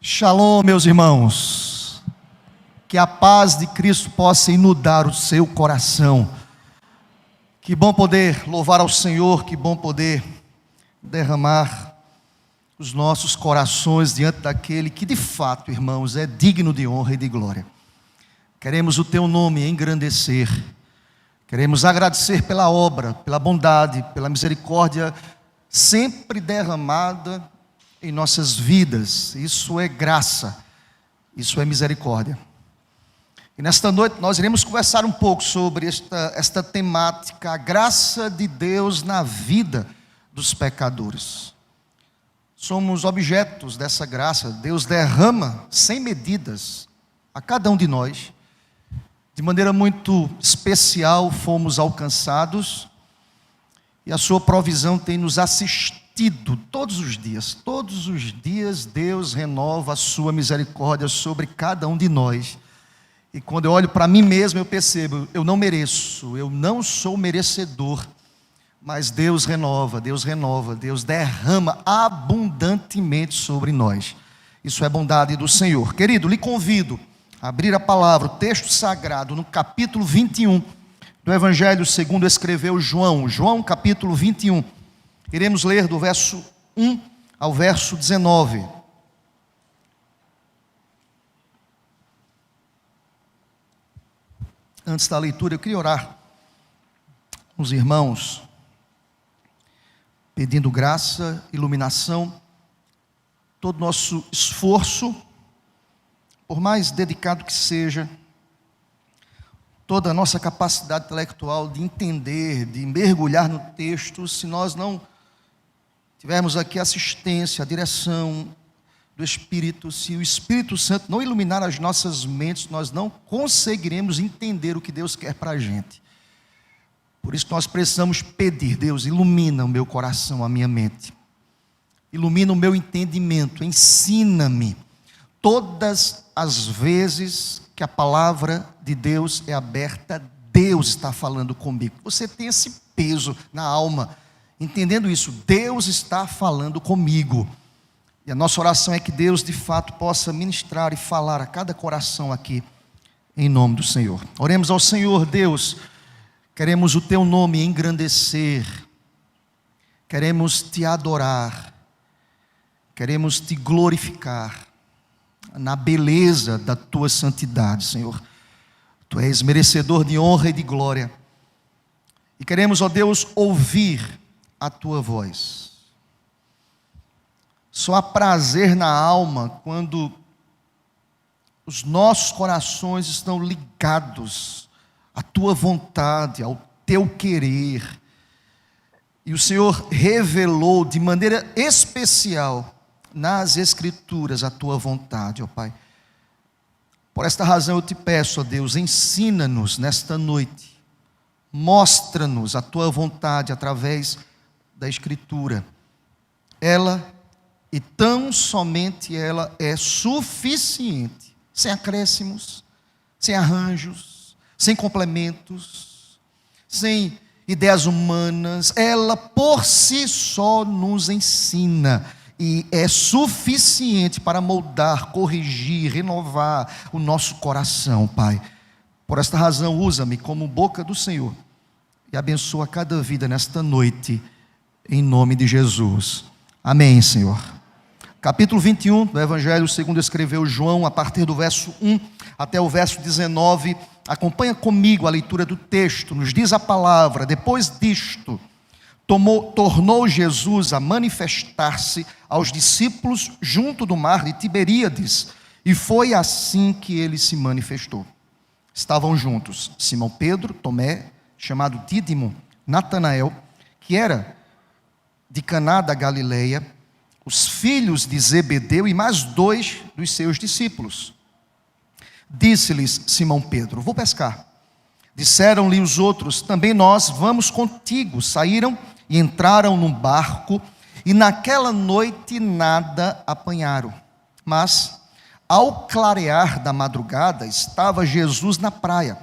Shalom, meus irmãos. Que a paz de Cristo possa inundar o seu coração. Que bom poder louvar ao Senhor, que bom poder derramar os nossos corações diante daquele que de fato, irmãos, é digno de honra e de glória. Queremos o teu nome engrandecer. Queremos agradecer pela obra, pela bondade, pela misericórdia sempre derramada em nossas vidas. Isso é graça, isso é misericórdia. E nesta noite nós iremos conversar um pouco sobre esta temática, a graça de Deus na vida dos pecadores. Somos objetos dessa graça. Deus derrama sem medidas a cada um de nós. De maneira muito especial fomos alcançados e a sua provisão tem nos assistido todos os dias. Todos os dias Deus renova a sua misericórdia sobre cada um de nós. E quando eu olho para mim mesmo, eu percebo, eu não mereço, eu não sou merecedor, mas Deus renova, Deus derrama abundantemente sobre nós. Isso é bondade do Senhor. Querido, lhe convido a abrir a palavra, o texto sagrado, no capítulo 21 do Evangelho segundo escreveu João. João capítulo 21. Iremos ler do verso 1 ao verso 19. Antes da leitura, eu queria orar com os irmãos, pedindo graça, iluminação. Todo nosso esforço, por mais dedicado que seja, toda a nossa capacidade intelectual de entender, de mergulhar no texto, se nós não tivermos aqui assistência, a direção do Espírito, se o Espírito Santo não iluminar as nossas mentes, nós não conseguiremos entender o que Deus quer para a gente. Por isso nós precisamos pedir: Deus, ilumina o meu coração, a minha mente, ilumina o meu entendimento, ensina-me. Todas as vezes que a palavra de Deus é aberta, Deus está falando comigo. Você tem esse peso na alma, entendendo isso, Deus está falando comigo. E a nossa oração é que Deus de fato possa ministrar e falar a cada coração aqui, em nome do Senhor. Oremos ao Senhor. Deus, queremos o teu nome engrandecer, queremos te adorar, queremos te glorificar na beleza da tua santidade, Senhor. Tu és merecedor de honra e de glória. E queremos, ó Deus, ouvir a tua voz. Só há prazer na alma quando os nossos corações estão ligados à tua vontade, ao teu querer. E o Senhor revelou de maneira especial nas Escrituras a tua vontade, ó Pai. Por esta razão eu te peço, ó Deus, ensina-nos nesta noite, mostra-nos a tua vontade através da Escritura. Ela, e tão somente ela, é suficiente, sem acréscimos, sem arranjos, sem complementos, sem ideias humanas. Ela por si só nos ensina e é suficiente para moldar, corrigir, renovar o nosso coração, Pai. Por esta razão, usa-me como boca do Senhor e abençoa cada vida nesta noite, em nome de Jesus. Amém, Senhor. Capítulo 21 do Evangelho segundo escreveu João, a partir do verso 1 até o verso 19. Acompanha comigo a leitura do texto. Nos diz a palavra: depois disto, tornou Jesus a manifestar-se aos discípulos junto do mar de Tiberíades, e foi assim que ele se manifestou. Estavam juntos Simão Pedro, Tomé, chamado Dídimo, Natanael, que era de Caná da Galileia, os filhos de Zebedeu e mais 2 dos seus discípulos. Disse-lhes Simão Pedro: vou pescar. Disseram-lhe os outros: também nós vamos contigo. Saíram e entraram num barco, e naquela noite nada apanharam. Mas, ao clarear da madrugada, estava Jesus na praia.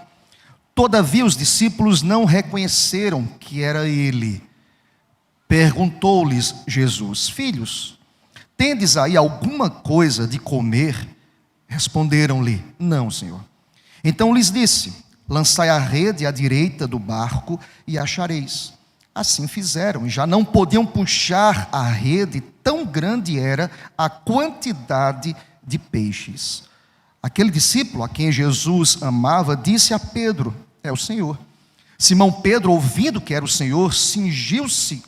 Todavia os discípulos não reconheceram que era ele. Perguntou-lhes Jesus: filhos, tendes aí alguma coisa de comer? Responderam-lhe: não, Senhor. Então lhes disse: lançai a rede à direita do barco e achareis. Assim fizeram, e já não podiam puxar a rede, tão grande era a quantidade de peixes. Aquele discípulo a quem Jesus amava disse a Pedro: é o Senhor. Simão Pedro, ouvindo que era o Senhor, cingiu-se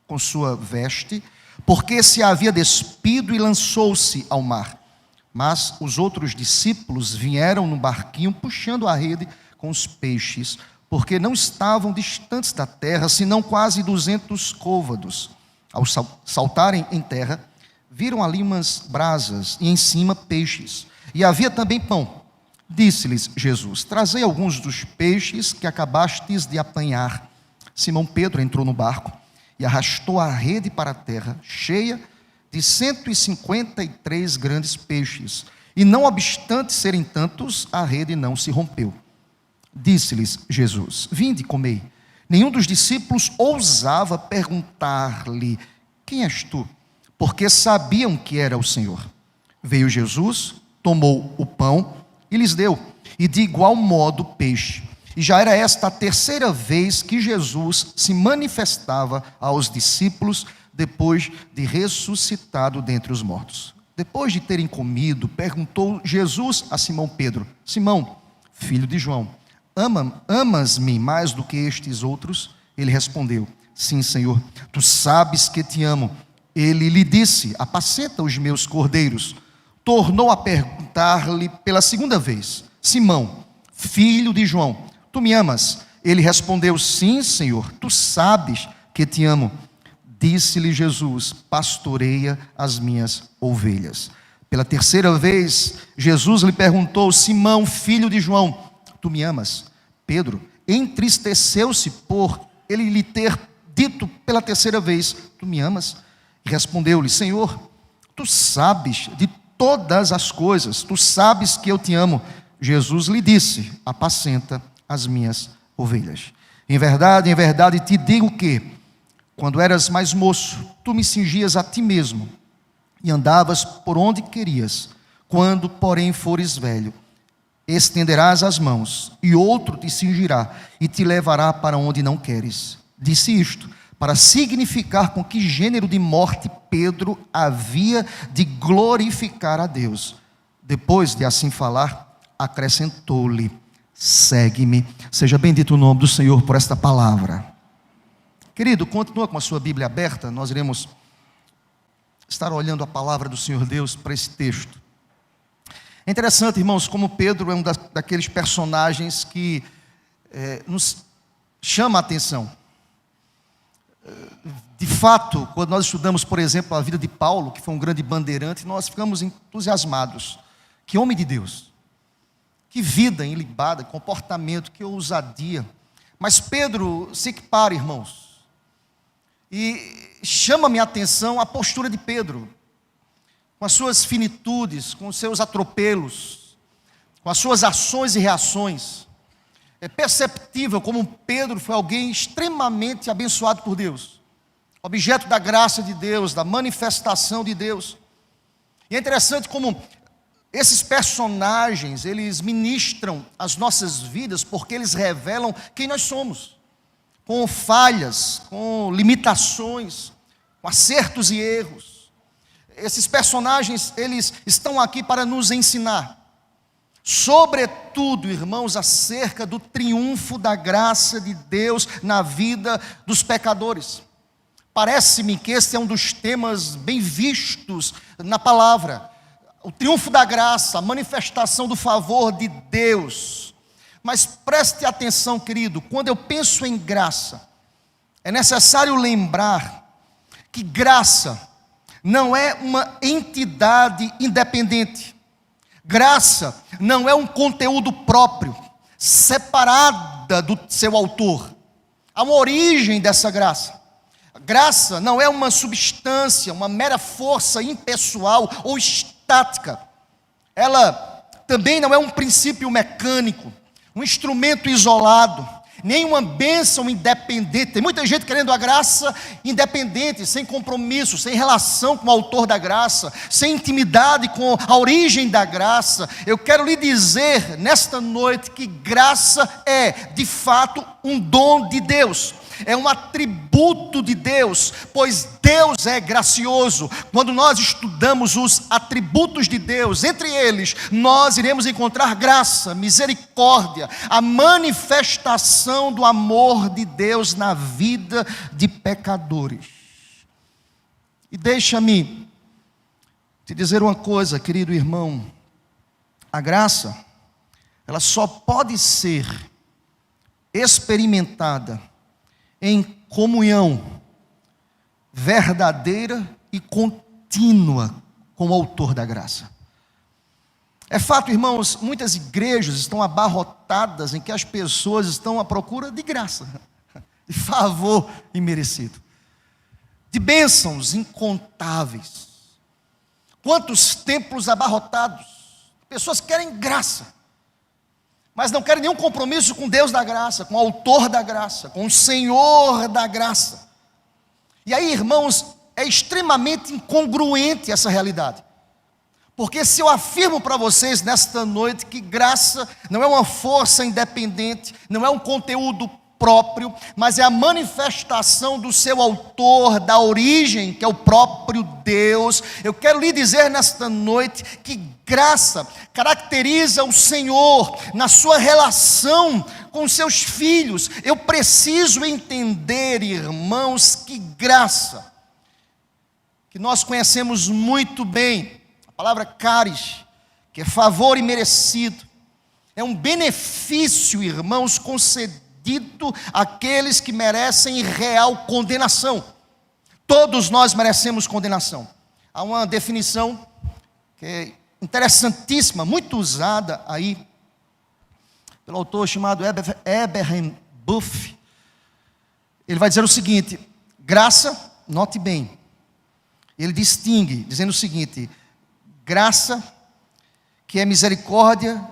com sua veste, porque se havia despido, e lançou-se ao mar. Mas os outros discípulos vieram no barquinho, puxando a rede com os peixes, porque não estavam distantes da terra, senão quase 200 côvados. Ao saltarem em terra, viram ali umas brasas, e em cima peixes. E havia também pão. Disse-lhes Jesus: trazei alguns dos peixes que acabastes de apanhar. Simão Pedro entrou no barco e arrastou a rede para a terra, cheia de 153 grandes peixes. E não obstante serem tantos, a rede não se rompeu. Disse-lhes Jesus: vinde, comei. Nenhum dos discípulos ousava perguntar-lhe: quem és tu? Porque sabiam que era o Senhor. Veio Jesus, tomou o pão e lhes deu, e de igual modo o peixe. E já era esta a terceira vez que Jesus se manifestava aos discípulos, depois de ressuscitado dentre os mortos. Depois de terem comido, perguntou Jesus a Simão Pedro: Simão, filho de João, amas-me mais do que estes outros? Ele respondeu: sim, Senhor, tu sabes que te amo. Ele lhe disse: apacenta os meus cordeiros. Tornou a perguntar-lhe pela segunda vez: Simão, filho de João, tu me amas? Ele respondeu: sim, Senhor, tu sabes que te amo. Disse-lhe Jesus: pastoreia as minhas ovelhas. Pela terceira vez, Jesus lhe perguntou: Simão, filho de João, tu me amas? Pedro entristeceu-se por ele lhe ter dito pela terceira vez: tu me amas? E respondeu-lhe: Senhor, tu sabes de todas as coisas, tu sabes que eu te amo. Jesus lhe disse: apacenta as minhas ovelhas. Em verdade te digo que, quando eras mais moço, tu me cingias a ti mesmo e andavas por onde querias. Quando, porém, fores velho, estenderás as mãos, e outro te cingirá e te levará para onde não queres. Disse isto para significar com que gênero de morte Pedro havia de glorificar a Deus. Depois de assim falar, acrescentou-lhe: segue-me. Seja bendito o nome do Senhor por esta palavra. Querido, continua com a sua Bíblia aberta, nós iremos estar olhando a palavra do Senhor Deus para esse texto. É interessante, irmãos, como Pedro é um daqueles personagens que nos chama a atenção. De fato, quando nós estudamos, por exemplo, a vida de Paulo, que foi um grande bandeirante, nós ficamos entusiasmados. Que homem de Deus, que vida ilibada, comportamento, que ousadia. Mas Pedro se equipara, irmãos, e chama minha atenção a postura de Pedro, com as suas finitudes, com os seus atropelos, com as suas ações e reações. É perceptível como Pedro foi alguém extremamente abençoado por Deus, objeto da graça de Deus, da manifestação de Deus. E é interessante como esses personagens, eles ministram as nossas vidas, porque eles revelam quem nós somos, com falhas, com limitações, com acertos e erros. Esses personagens, eles estão aqui para nos ensinar, sobretudo, irmãos, acerca do triunfo da graça de Deus na vida dos pecadores. Parece-me que esse é um dos temas bem vistos na palavra. O triunfo da graça, a manifestação do favor de Deus. Mas preste atenção, querido, quando eu penso em graça, é necessário lembrar que graça não é uma entidade independente. Graça não é um conteúdo próprio, separada do seu autor. Há uma origem dessa graça. Graça não é uma substância, uma mera força impessoal ou estática. Ela também não é um princípio mecânico, um instrumento isolado. nenhuma bênção independente. Tem muita gente querendo a graça independente, sem compromisso, sem relação com o autor da graça, sem intimidade com a origem da graça. Eu quero lhe dizer nesta noite que graça é, de fato, um dom de Deus. É um atributo de Deus, pois Deus é gracioso. Quando nós estudamos os atributos de Deus, entre eles, nós iremos encontrar graça, misericórdia, a manifestação do amor de Deus na vida de pecadores. E deixa-me te dizer uma coisa, querido irmão: a graça, ela só pode ser experimentada em comunhão verdadeira e contínua com o autor da graça. É fato, irmãos, muitas igrejas estão abarrotadas em que as pessoas estão à procura de graça, de favor imerecido, de bênçãos incontáveis. Quantos templos abarrotados, pessoas querem graça, mas não querem nenhum compromisso com Deus da graça, com o autor da graça, com o Senhor da graça. E aí, irmãos, é extremamente incongruente essa realidade. Porque se eu afirmo para vocês nesta noite que graça não é uma força independente, não é um conteúdo próprio, mas é a manifestação do seu autor, da origem, que é o próprio Deus, eu quero lhe dizer nesta noite que graça caracteriza o Senhor na sua relação com seus filhos. Eu preciso entender, irmãos, que graça, que nós conhecemos muito bem, a palavra caris, que é favor imerecido, é um benefício, irmãos, concedido àqueles que merecem real condenação. Todos nós merecemos condenação. Há uma definição que é interessantíssima, muito usada aí pelo autor chamado Abraham Buff. Ele vai dizer o seguinte: graça, note bem, ele distingue, dizendo o seguinte: graça, que é misericórdia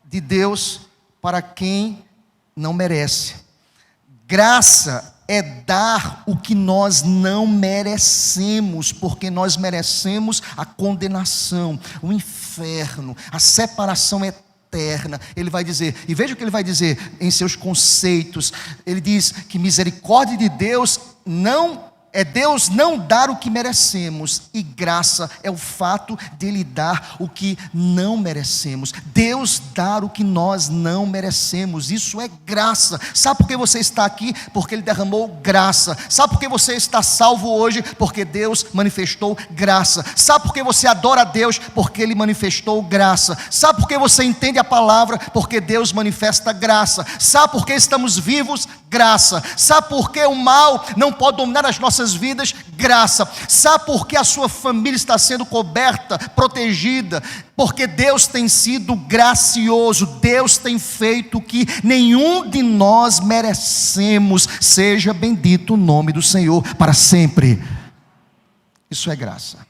de Deus para quem não merece. Graça é dar o que nós não merecemos, porque nós merecemos a condenação, o inferno, a separação eterna. Ele vai dizer, e veja o que ele vai dizer em seus conceitos. Ele diz que misericórdia de Deus é Deus não dar o que merecemos, e graça é o fato de Ele dar o que não merecemos. Deus dar o que nós não merecemos, isso é graça. Sabe por que você está aqui? Porque Ele derramou graça. Sabe por que você está salvo hoje? Porque Deus manifestou graça. Sabe por que você adora a Deus? Porque Ele manifestou graça. Sabe por que você entende a palavra? Porque Deus manifesta graça. Sabe por que estamos vivos? Graça. Sabe por que o mal não pode dominar as nossas vidas? Graça. Sabe por que a sua família está sendo coberta, protegida? Porque Deus tem sido gracioso. Deus tem feito o que nenhum de nós merecemos. Seja bendito o nome do Senhor para sempre. Isso é graça.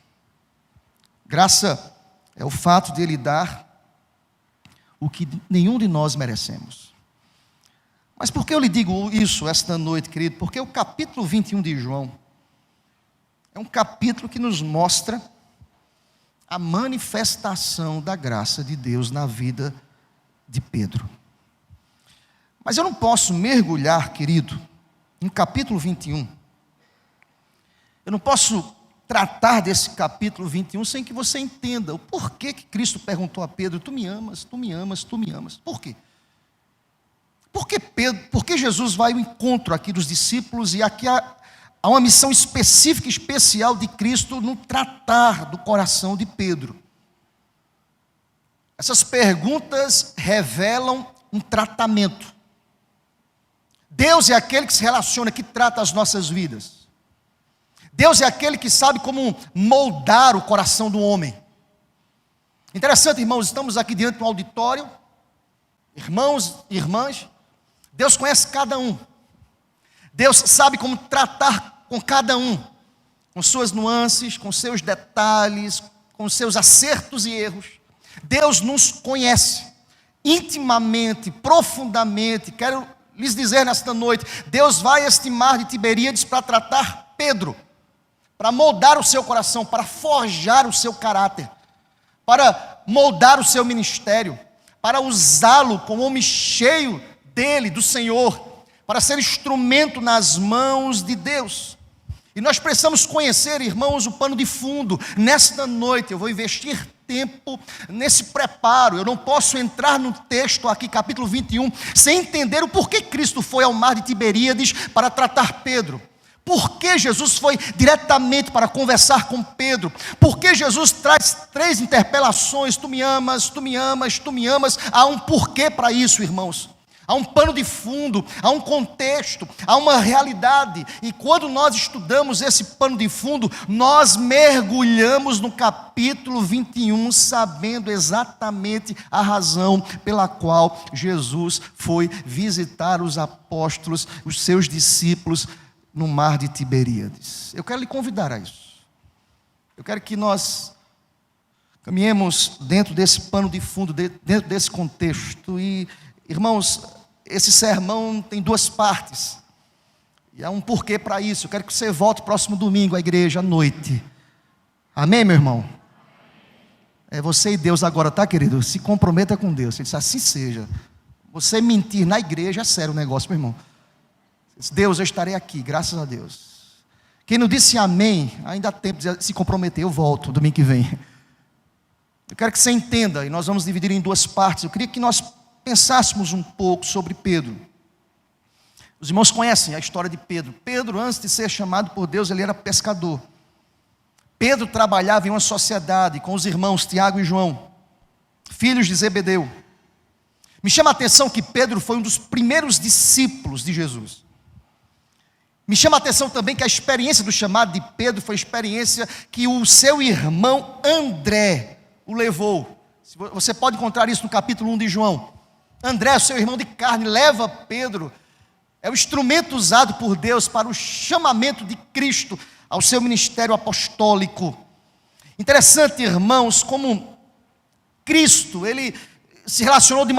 Graça é o fato de Ele dar o que nenhum de nós merecemos. Mas por que eu lhe digo isso esta noite, querido? Porque o capítulo 21 de João é um capítulo que nos mostra a manifestação da graça de Deus na vida de Pedro. Mas eu não posso mergulhar, querido, no capítulo 21. Eu não posso tratar desse capítulo 21 sem que você entenda o porquê que Cristo perguntou a Pedro: tu me amas, tu me amas, tu me amas. Por quê? Porque Jesus vai ao encontro aqui dos discípulos, e aqui há uma missão específica, especial de Cristo no tratar do coração de Pedro. Essas perguntas revelam um tratamento. Deus é aquele que se relaciona, que trata as nossas vidas. Deus é aquele que sabe como moldar o coração do homem. Interessante, irmãos, estamos aqui diante de um auditório, irmãos e irmãs. Deus conhece cada um. Deus sabe como tratar com cada um, com suas nuances, com seus detalhes, com seus acertos e erros. Deus nos conhece intimamente, profundamente. Quero lhes dizer nesta noite: Deus vai a este mar de Tiberíades para tratar Pedro, para moldar o seu coração, para forjar o seu caráter, para moldar o seu ministério, para usá-lo como homem cheio dele, do Senhor, para ser instrumento nas mãos de Deus. E nós precisamos conhecer, irmãos, o pano de fundo. Nesta noite eu vou investir tempo nesse preparo. Eu não posso entrar no texto aqui, capítulo 21, sem entender o porquê Cristo foi ao mar de Tiberíades para tratar Pedro. Por que Jesus foi diretamente para conversar com Pedro? Por que Jesus traz 3 interpelações? Tu me amas, tu me amas, tu me amas. Há um porquê para isso, irmãos. Há um pano de fundo, há um contexto, há uma realidade. E quando nós estudamos esse pano de fundo, nós mergulhamos no capítulo 21, sabendo exatamente a razão pela qual Jesus foi visitar os apóstolos, os seus discípulos, no mar de Tiberíades. Eu quero lhe convidar a isso. Eu quero que nós caminhemos dentro desse pano de fundo, dentro desse contexto. E, irmãos, esse sermão tem 2 partes. E há um porquê para isso. Eu quero que você volte próximo domingo à igreja à noite. Amém, meu irmão? É você e Deus agora, tá, querido? Se comprometa com Deus. Ele disse: assim seja. Você mentir na igreja é sério o negócio, meu irmão. Deus, eu estarei aqui, graças a Deus. Quem não disse amém, ainda há tempo de se comprometer. Eu volto domingo que vem. Eu quero que você entenda, e nós vamos dividir em 2 partes. Eu queria que nós pensássemos um pouco sobre Pedro. Os irmãos conhecem a história de Pedro. Pedro, antes de ser chamado por Deus, ele era pescador. Pedro trabalhava em uma sociedade com os irmãos Tiago e João, filhos de Zebedeu. Me chama a atenção que Pedro foi um dos primeiros discípulos de Jesus. Me chama a atenção também que a experiência do chamado de Pedro foi a experiência que o seu irmão André o levou. Você pode encontrar isso no capítulo 1 de João. André, seu irmão de carne, leva Pedro. É o instrumento usado por Deus para o chamamento de Cristo ao seu ministério apostólico. Interessante, irmãos, como Cristo, ele se relacionou de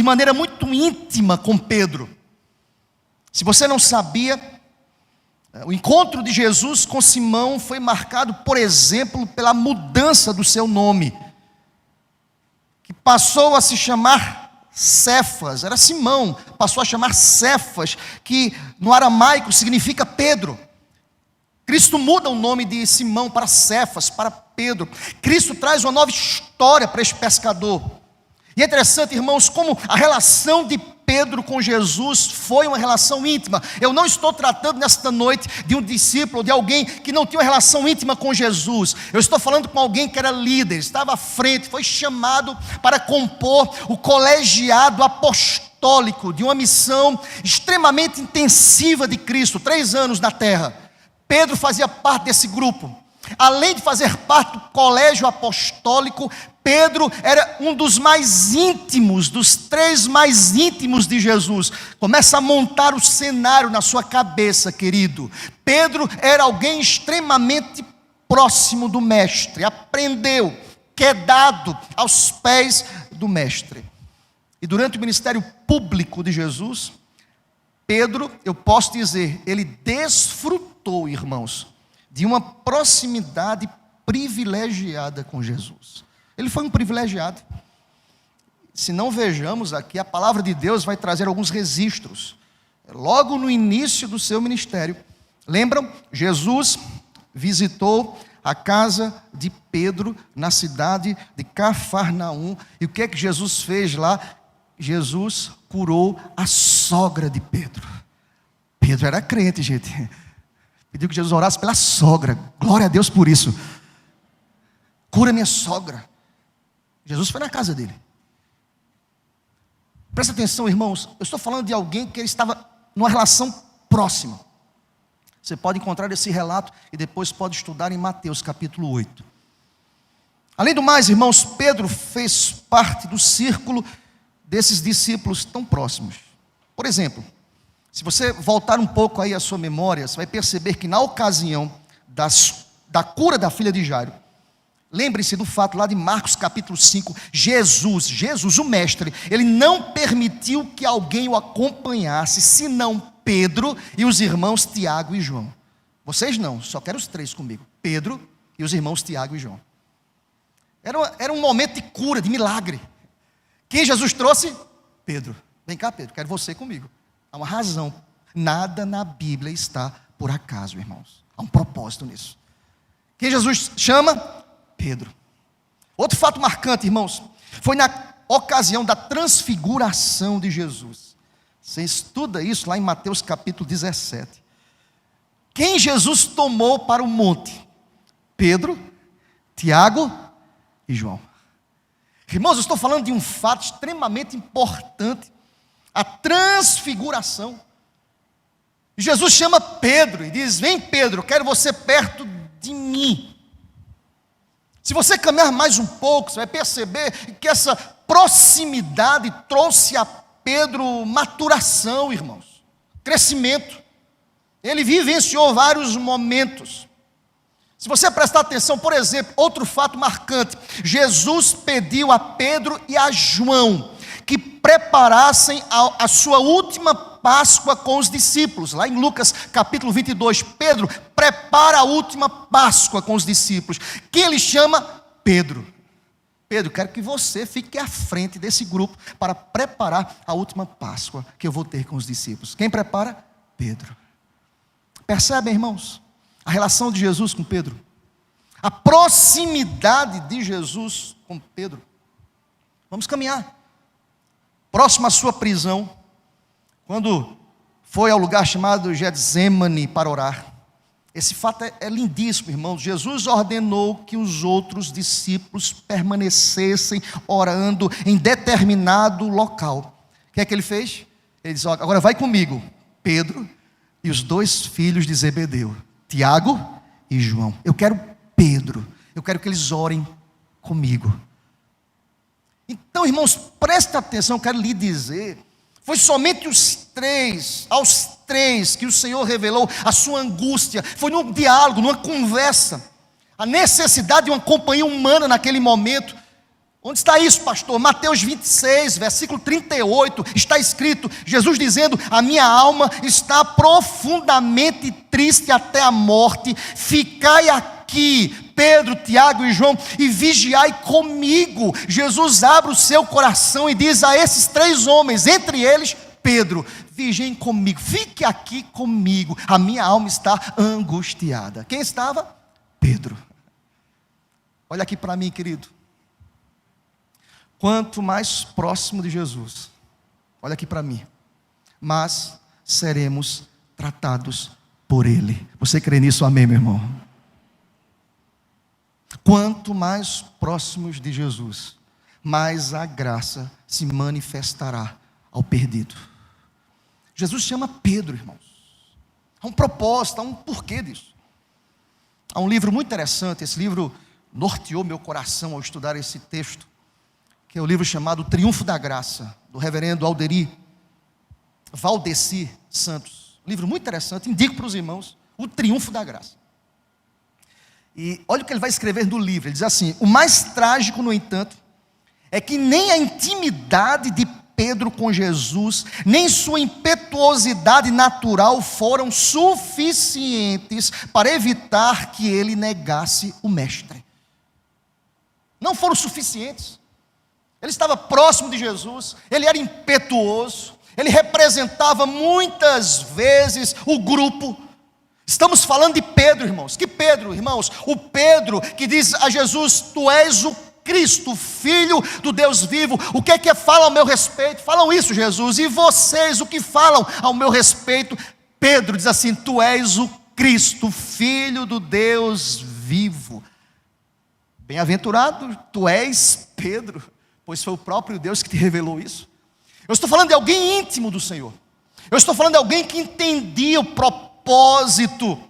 maneira muito íntima com Pedro. Se você não sabia, o encontro de Jesus com Simão foi marcado, por exemplo, pela mudança do seu nome, que passou a se chamar Cefas. Era Simão, passou a chamar Cefas, que no aramaico significa Pedro. Cristo muda o nome de Simão para Cefas, para Pedro. Cristo traz uma nova história para esse pescador. E é interessante, irmãos, como a relação de Pedro com Jesus foi uma relação íntima. Eu não estou tratando nesta noite de um discípulo, de alguém que não tinha uma relação íntima com Jesus. Eu estou falando com alguém que era líder, estava à frente, foi chamado para compor o colegiado apostólico de uma missão extremamente intensiva de Cristo, 3 anos na terra. Pedro fazia parte desse grupo. Além de fazer parte do colégio apostólico, Pedro era um dos mais íntimos, dos 3 mais íntimos de Jesus. Começa a montar o cenário na sua cabeça, querido. Pedro era alguém extremamente próximo do mestre, aprendeu, quedado aos pés do mestre. E durante o ministério público de Jesus, Pedro, eu posso dizer, ele desfrutou, irmãos, de uma proximidade privilegiada com Jesus. Ele foi um privilegiado. Se não vejamos aqui, a palavra de Deus vai trazer alguns registros. Logo no início do seu ministério, lembram? Jesus visitou a casa de Pedro na cidade de Cafarnaum. E o que é que Jesus fez lá? Jesus curou a sogra de Pedro. Pedro era crente, gente. Pediu que Jesus orasse pela sogra. Glória a Deus por isso. Cura minha sogra. Jesus foi na casa dele. Presta atenção, irmãos. Eu estou falando de alguém que ele estava numa relação próxima. Você pode encontrar esse relato e depois pode estudar em Mateus capítulo 8. Além do mais, irmãos, Pedro fez parte do círculo desses discípulos tão próximos. Por exemplo, se você voltar um pouco aí à sua memória, você vai perceber que na ocasião da cura da filha de Jairo, Lembre-se do fato lá de Marcos capítulo 5, Jesus, o mestre, ele não permitiu que alguém o acompanhasse, senão Pedro e os irmãos Tiago e João. Vocês não, só quero os 3 comigo, Pedro e os irmãos Tiago e João. Era um momento de cura, de milagre. Quem Jesus trouxe? Pedro. Vem cá, Pedro, quero você comigo. Há uma razão, nada na Bíblia está por acaso, irmãos. Há um propósito nisso. Quem Jesus chama? Pedro. Outro fato marcante, irmãos, foi na ocasião da transfiguração de Jesus. Você estuda isso lá em Mateus capítulo 17. Quem Jesus tomou para o monte? Pedro, Tiago e João. Irmãos, eu estou falando de um fato extremamente importante, a transfiguração. Jesus chama Pedro e diz: vem Pedro, quero você perto de mim. Se você caminhar mais um pouco, você vai perceber que essa proximidade trouxe a Pedro maturação, irmãos, crescimento. Ele vivenciou vários momentos. Se você prestar atenção, por exemplo, outro fato marcante: Jesus pediu a Pedro e a João que preparassem a sua última Páscoa com os discípulos. Lá em Lucas capítulo 22, Pedro prepara a última Páscoa com os discípulos. Quem ele chama? Pedro. Pedro, quero que você fique à frente desse grupo para preparar a última Páscoa que eu vou ter com os discípulos. Quem prepara? Pedro. Percebem, irmãos, a relação de Jesus com Pedro? A proximidade de Jesus com Pedro. Vamos caminhar. Próximo à sua prisão, quando foi ao lugar chamado Getsemane para orar. Esse fato é lindíssimo, irmãos. Jesus ordenou que os outros discípulos permanecessem orando em determinado local. O que é que ele fez? Ele disse: agora vai comigo, Pedro e os 2 filhos de Zebedeu, Tiago e João. Eu quero Pedro, eu quero que eles orem comigo. Então, irmãos, preste atenção, eu quero lhe dizer, foi somente aos três que o Senhor revelou a sua angústia. Foi num diálogo, numa conversa, a necessidade de uma companhia humana naquele momento. Onde está isso, pastor? Mateus 26, versículo 38, está escrito, Jesus dizendo: a minha alma está profundamente triste até a morte, ficai aqui, Pedro, Tiago e João, e vigiai comigo. Jesus abre o seu coração e diz a esses 3 homens, entre eles Pedro: vigiem comigo, fique aqui comigo, a minha alma está angustiada. Quem estava? Pedro. Olha aqui para mim, querido. Quanto mais próximo de Jesus, olha aqui para mim, mas seremos tratados por Ele. Você crê nisso? Amém, meu irmão? Quanto mais próximos de Jesus, mais a graça se manifestará ao perdido. Jesus chama Pedro, irmãos. Há um propósito, há um porquê disso. Há um livro muito interessante, esse livro norteou meu coração ao estudar esse texto, que é o livro chamado O Triunfo da Graça, do reverendo Valdeci Santos. Um livro muito interessante, indico para os irmãos, O Triunfo da Graça. E olha o que ele vai escrever no livro, ele diz assim: o mais trágico, no entanto, é que nem a intimidade de Pedro com Jesus, nem sua impetuosidade natural foram suficientes para evitar que ele negasse o mestre. Não foram suficientes. Ele estava próximo de Jesus, ele era impetuoso, ele representava muitas vezes o grupo. Estamos falando de Pedro, irmãos. Que Pedro, irmãos? O Pedro que diz a Jesus: tu és o Cristo, Filho do Deus vivo. O que é que falam ao meu respeito? Falam isso, Jesus. E vocês, o que falam ao meu respeito? Pedro diz assim: tu és o Cristo, Filho do Deus vivo. Bem-aventurado tu és, Pedro, pois foi o próprio Deus que te revelou isso. Eu estou falando de alguém íntimo do Senhor. Eu estou falando de alguém que entendia o propósito.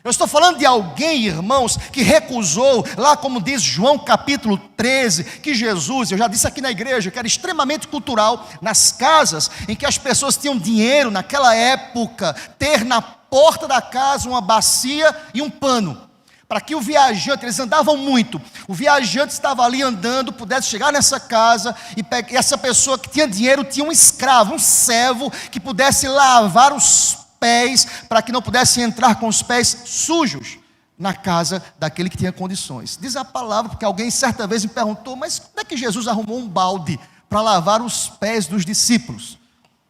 Eu estou falando de alguém, irmãos, que recusou, lá como diz João capítulo 13, que Jesus, eu já disse aqui na igreja, que era extremamente cultural, nas casas em que as pessoas tinham dinheiro, naquela época, ter na porta da casa uma bacia e um pano, para que o viajante, eles andavam muito, o viajante estava ali andando, pudesse chegar nessa casa, e essa pessoa que tinha dinheiro tinha um escravo, um servo, que pudesse lavar os pés, para que não pudesse entrar com os pés sujos na casa daquele que tinha condições. Diz a palavra, porque alguém certa vez me perguntou, mas como é que Jesus arrumou um balde para lavar os pés dos discípulos?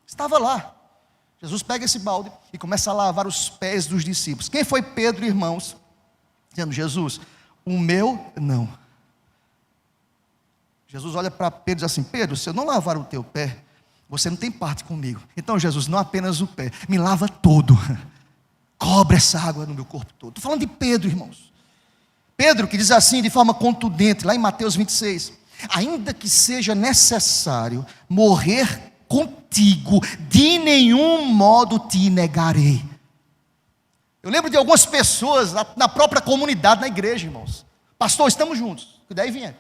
Estava lá. Jesus pega esse balde e começa a lavar os pés dos discípulos. Quem foi Pedro, irmãos? Dizendo, Jesus, o meu não. Jesus olha para Pedro e diz assim, Pedro, se eu não lavar o teu pé, você não tem parte comigo. Então Jesus, não apenas o pé, me lava todo. Cobre essa água no meu corpo todo. Estou falando de Pedro, irmãos. Pedro que diz assim de forma contundente, lá em Mateus 26, ainda que seja necessário morrer contigo, de nenhum modo te negarei. Eu lembro de algumas pessoas na própria comunidade, na igreja, irmãos. Pastor, estamos juntos. Que daí vinha.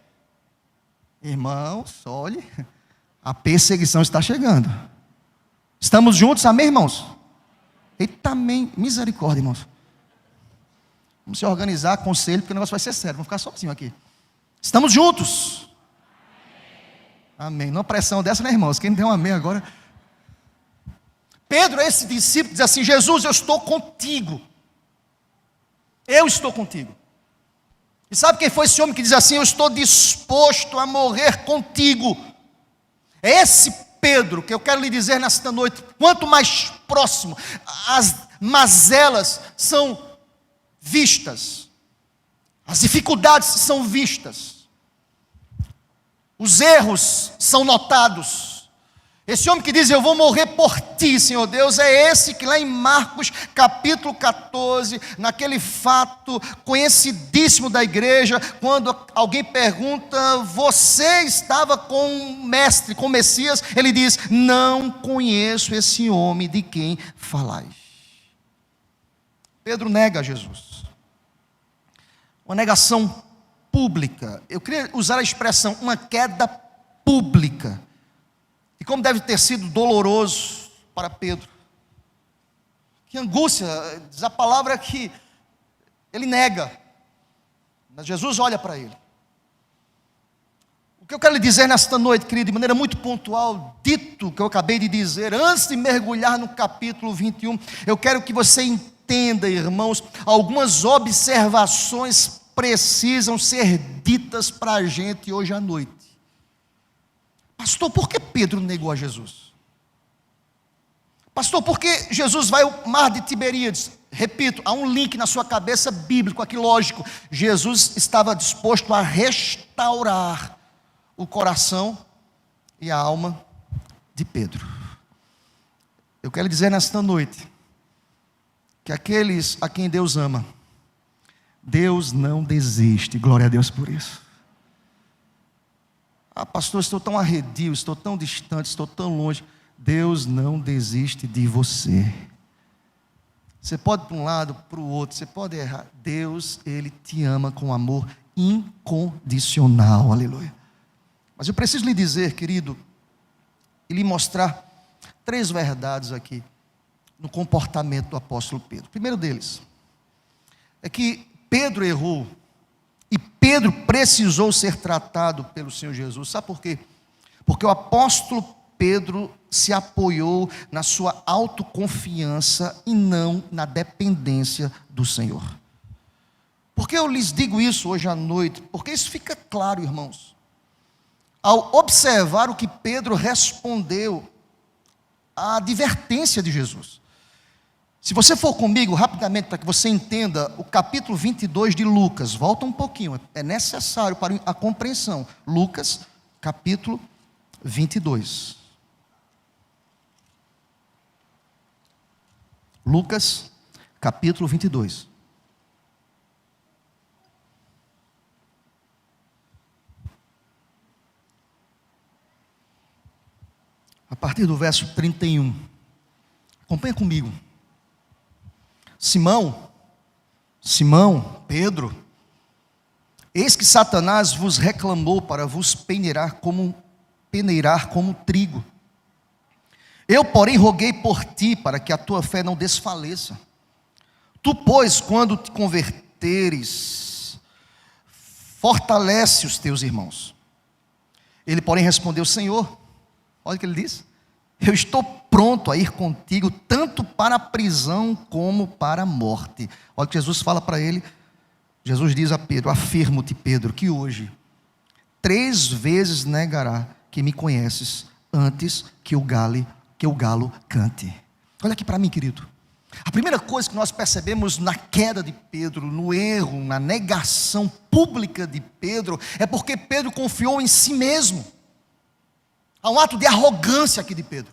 Irmãos, olhe, a perseguição está chegando. Estamos juntos, amém, irmãos? Eita, amém. Misericórdia, irmãos. Vamos se organizar, conselho, porque o negócio vai ser sério. Vamos ficar sozinhos aqui. Estamos juntos. Amém. Não pressão dessa, né, irmãos? Quem tem um amém agora? Pedro, esse discípulo, diz assim, Jesus, eu estou contigo. Eu estou contigo. E sabe quem foi esse homem que diz assim, eu estou disposto a morrer contigo? É esse Pedro que eu quero lhe dizer nesta noite, quanto mais próximo, as mazelas são vistas, as dificuldades são vistas, os erros são notados. Esse homem que diz, eu vou morrer por ti, Senhor Deus, é esse que lá em Marcos capítulo 14, naquele fato conhecidíssimo da igreja, quando alguém pergunta, você estava com o mestre, com o Messias? Ele diz, não conheço esse homem de quem falais. Pedro nega Jesus. Uma negação pública. Eu queria usar a expressão, uma queda pública. E como deve ter sido doloroso para Pedro. Que angústia, diz a palavra que ele nega. Mas Jesus olha para ele. O que eu quero lhe dizer nesta noite, querido, de maneira muito pontual, dito o que eu acabei de dizer, antes de mergulhar no capítulo 21, eu quero que você entenda, irmãos, algumas observações precisam ser ditas para a gente hoje à noite. Pastor, por que Pedro negou a Jesus? Pastor, por que Jesus vai ao mar de Tiberíades? Repito, há um link na sua cabeça bíblico aqui, lógico. Jesus estava disposto a restaurar o coração e a alma de Pedro. Eu quero dizer nesta noite, que aqueles a quem Deus ama, Deus não desiste, glória a Deus por isso. Ah, pastor, estou tão arredio, estou tão distante, estou tão longe. Deus não desiste de você. Você pode ir para um lado, para o outro, você pode errar. Deus, Ele te ama com amor incondicional, aleluia. Mas eu preciso lhe dizer, querido, e lhe mostrar 3 verdades aqui, no comportamento do apóstolo Pedro. O primeiro deles, é que Pedro errou, e Pedro precisou ser tratado pelo Senhor Jesus. Sabe por quê? Porque o apóstolo Pedro se apoiou na sua autoconfiança e não na dependência do Senhor. Por que eu lhes digo isso hoje à noite? Porque isso fica claro, irmãos, ao observar o que Pedro respondeu à advertência de Jesus. Se você for comigo rapidamente para que você entenda o capítulo 22 de Lucas, volta um pouquinho, é necessário para a compreensão. Lucas, capítulo 22. Lucas, capítulo 22. A partir do verso 31. Acompanha comigo. Simão, Pedro, eis que Satanás vos reclamou para vos peneirar como trigo. Eu, porém, roguei por ti, para que a tua fé não desfaleça. Tu, pois, quando te prometeres, fortalece os teus irmãos. Ele, porém, respondeu: Senhor, olha o que ele diz: eu estou pronto a ir contigo, tanto para a prisão como para a morte. Olha o que Jesus fala para ele. Jesus diz a Pedro: afirmo-te, Pedro, que hoje 3 vezes negará que me conheces, antes que o galo cante. Olha aqui para mim, querido. A primeira coisa que nós percebemos na queda de Pedro, no erro, na negação pública de Pedro, é porque Pedro confiou em si mesmo. Há um ato de arrogância aqui de Pedro.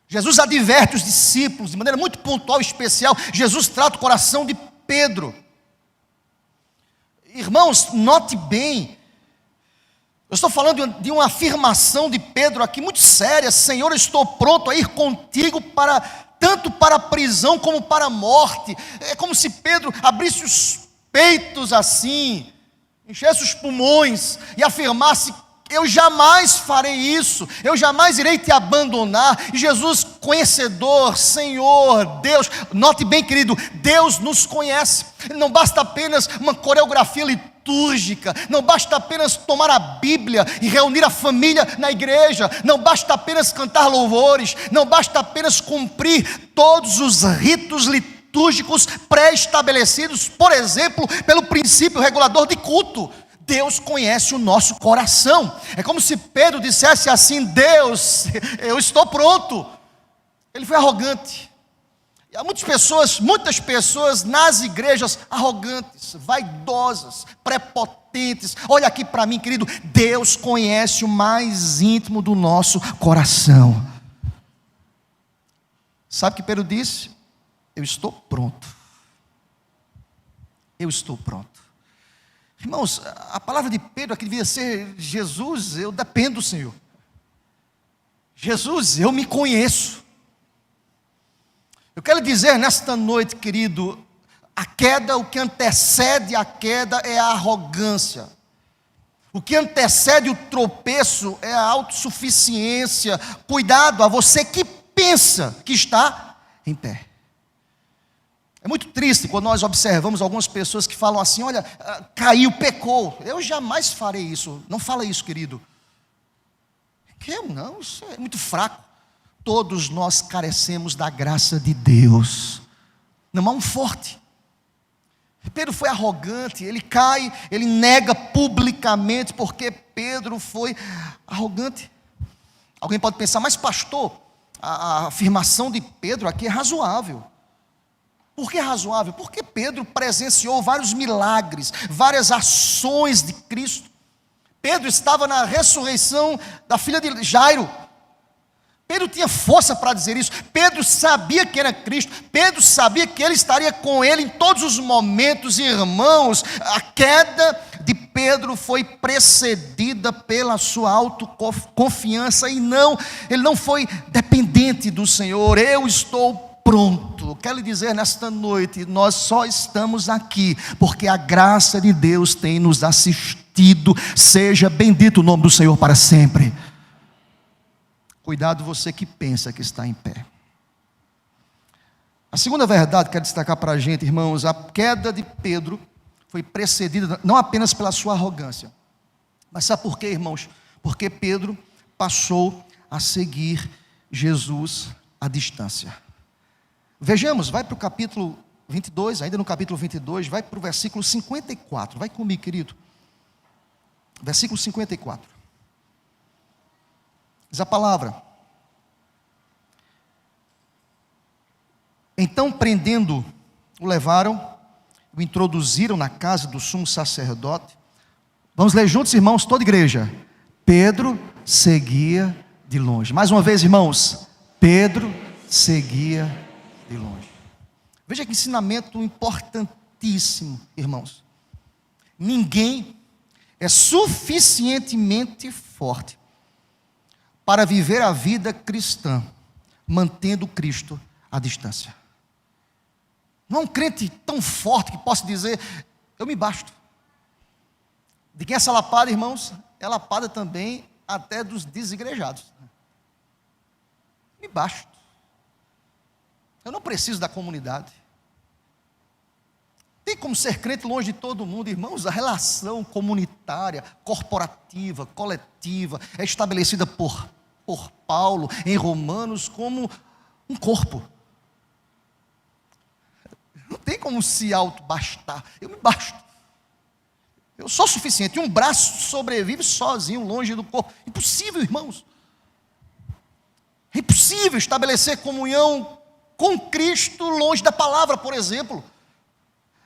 Jesus adverte os discípulos de maneira muito pontual e especial. Jesus trata o coração de Pedro. Irmãos, note bem, eu estou falando de uma afirmação de Pedro aqui muito séria: Senhor, eu estou pronto a ir contigo tanto para a prisão como para a morte. É como se Pedro abrisse os peitos assim, enchesse os pulmões e afirmasse: eu jamais farei isso, eu jamais irei te abandonar. E Jesus, conhecedor, Senhor, Deus, note bem, querido, Deus nos conhece. Não basta apenas uma coreografia litúrgica, não basta apenas tomar a Bíblia e reunir a família na igreja, não basta apenas cantar louvores, não basta apenas cumprir todos os ritos litúrgicos pré-estabelecidos, por exemplo, pelo princípio regulador de culto. Deus conhece o nosso coração. É como se Pedro dissesse assim: Deus, eu estou pronto. Ele foi arrogante. E há muitas pessoas nas igrejas arrogantes, vaidosas, prepotentes. Olha aqui para mim, querido, Deus conhece o mais íntimo do nosso coração. Sabe o que Pedro disse? Eu estou pronto. Eu estou pronto. Irmãos, a palavra de Pedro aqui devia ser: Jesus, eu dependo do Senhor. Jesus, eu me conheço. Eu quero dizer nesta noite, querido, a queda, o que antecede a queda é a arrogância. O que antecede o tropeço é a autossuficiência. Cuidado a você que pensa que está em pé. É muito triste quando nós observamos algumas pessoas que falam assim: olha, caiu, pecou. Eu jamais farei isso. Não fala isso, querido. Eu não, isso é muito fraco. Todos nós carecemos da graça de Deus. Não há um forte. Pedro foi arrogante, ele cai, ele nega publicamente porque Pedro foi arrogante. Alguém pode pensar: mas pastor, a afirmação de Pedro aqui é razoável. Por que razoável? Porque Pedro presenciou vários milagres, várias ações de Cristo. Pedro estava na ressurreição da filha de Jairo. Pedro tinha força para dizer isso. Pedro sabia que era Cristo. Pedro sabia que ele estaria com ele em todos os momentos. Irmãos, a queda de Pedro foi precedida pela sua autoconfiança. E ele não foi dependente do Senhor. Eu estou pronto. Quero lhe dizer nesta noite: nós só estamos aqui porque a graça de Deus tem nos assistido. Seja bendito o nome do Senhor para sempre. Cuidado você que pensa que está em pé. A segunda verdade que quero destacar para a gente, irmãos: a queda de Pedro foi precedida não apenas pela sua arrogância, mas sabe por quê, irmãos? Porque Pedro passou a seguir Jesus à distância. Vejamos, vai para o capítulo 22, ainda no capítulo 22, vai para o versículo 54. Vai comigo, querido. Versículo 54. Diz a palavra: então, prendendo, o levaram, o introduziram na casa do sumo sacerdote. Vamos ler juntos, irmãos, toda a igreja. Pedro seguia de longe. Mais uma vez, irmãos, Pedro seguia de longe. Veja que ensinamento importantíssimo, irmãos. Ninguém é suficientemente forte para viver a vida cristã mantendo Cristo à distância. Não é um crente tão forte que possa dizer: eu me basto. De quem é essa lapada, irmãos? É lapada também até dos desigrejados. Me basto. Eu não preciso da comunidade. Tem como ser crente longe de todo mundo, irmãos? A relação comunitária, corporativa, coletiva, é estabelecida por Paulo em Romanos como um corpo. Não tem como se auto-bastar. Eu me basto. Eu sou suficiente. Um braço sobrevive sozinho, longe do corpo. Impossível, irmãos. É impossível estabelecer comunhão com Cristo longe da palavra, por exemplo.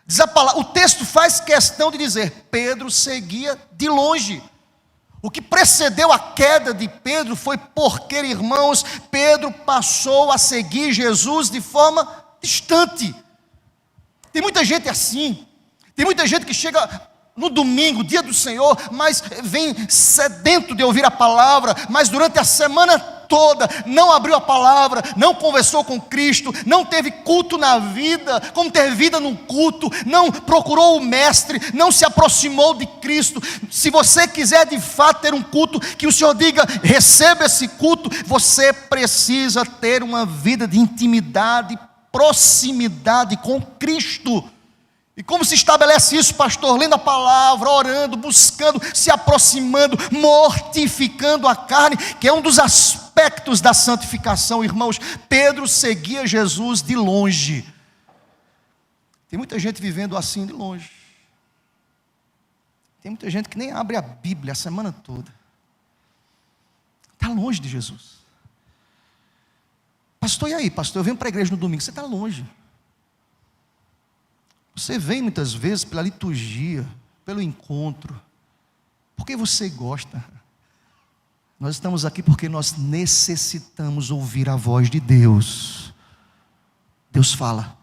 Diz a palavra, o texto faz questão de dizer, Pedro seguia de longe. O que precedeu a queda de Pedro foi porque, irmãos, Pedro passou a seguir Jesus de forma distante. Tem muita gente assim. Tem muita gente que chega no domingo, dia do Senhor, mas vem sedento de ouvir a palavra, mas durante a semana toda não abriu a palavra, não conversou com Cristo, não teve culto na vida, como ter vida num culto, não procurou o mestre, não se aproximou de Cristo. Se você quiser de fato ter um culto, que o Senhor diga, receba esse culto, você precisa ter uma vida de intimidade, proximidade com Cristo. E como se estabelece isso, pastor? Lendo a palavra, orando, buscando, se aproximando, mortificando a carne, que é um dos aspectos da santificação, irmãos. Pedro seguia Jesus de longe. Tem muita gente vivendo assim de longe. Tem muita gente que nem abre a Bíblia a semana toda. Está longe de Jesus. Pastor, e aí, pastor? Eu venho para a igreja no domingo. Você está longe. Você vem muitas vezes pela liturgia, pelo encontro, porque você gosta. Nós estamos aqui porque nós necessitamos ouvir a voz de Deus. Deus fala.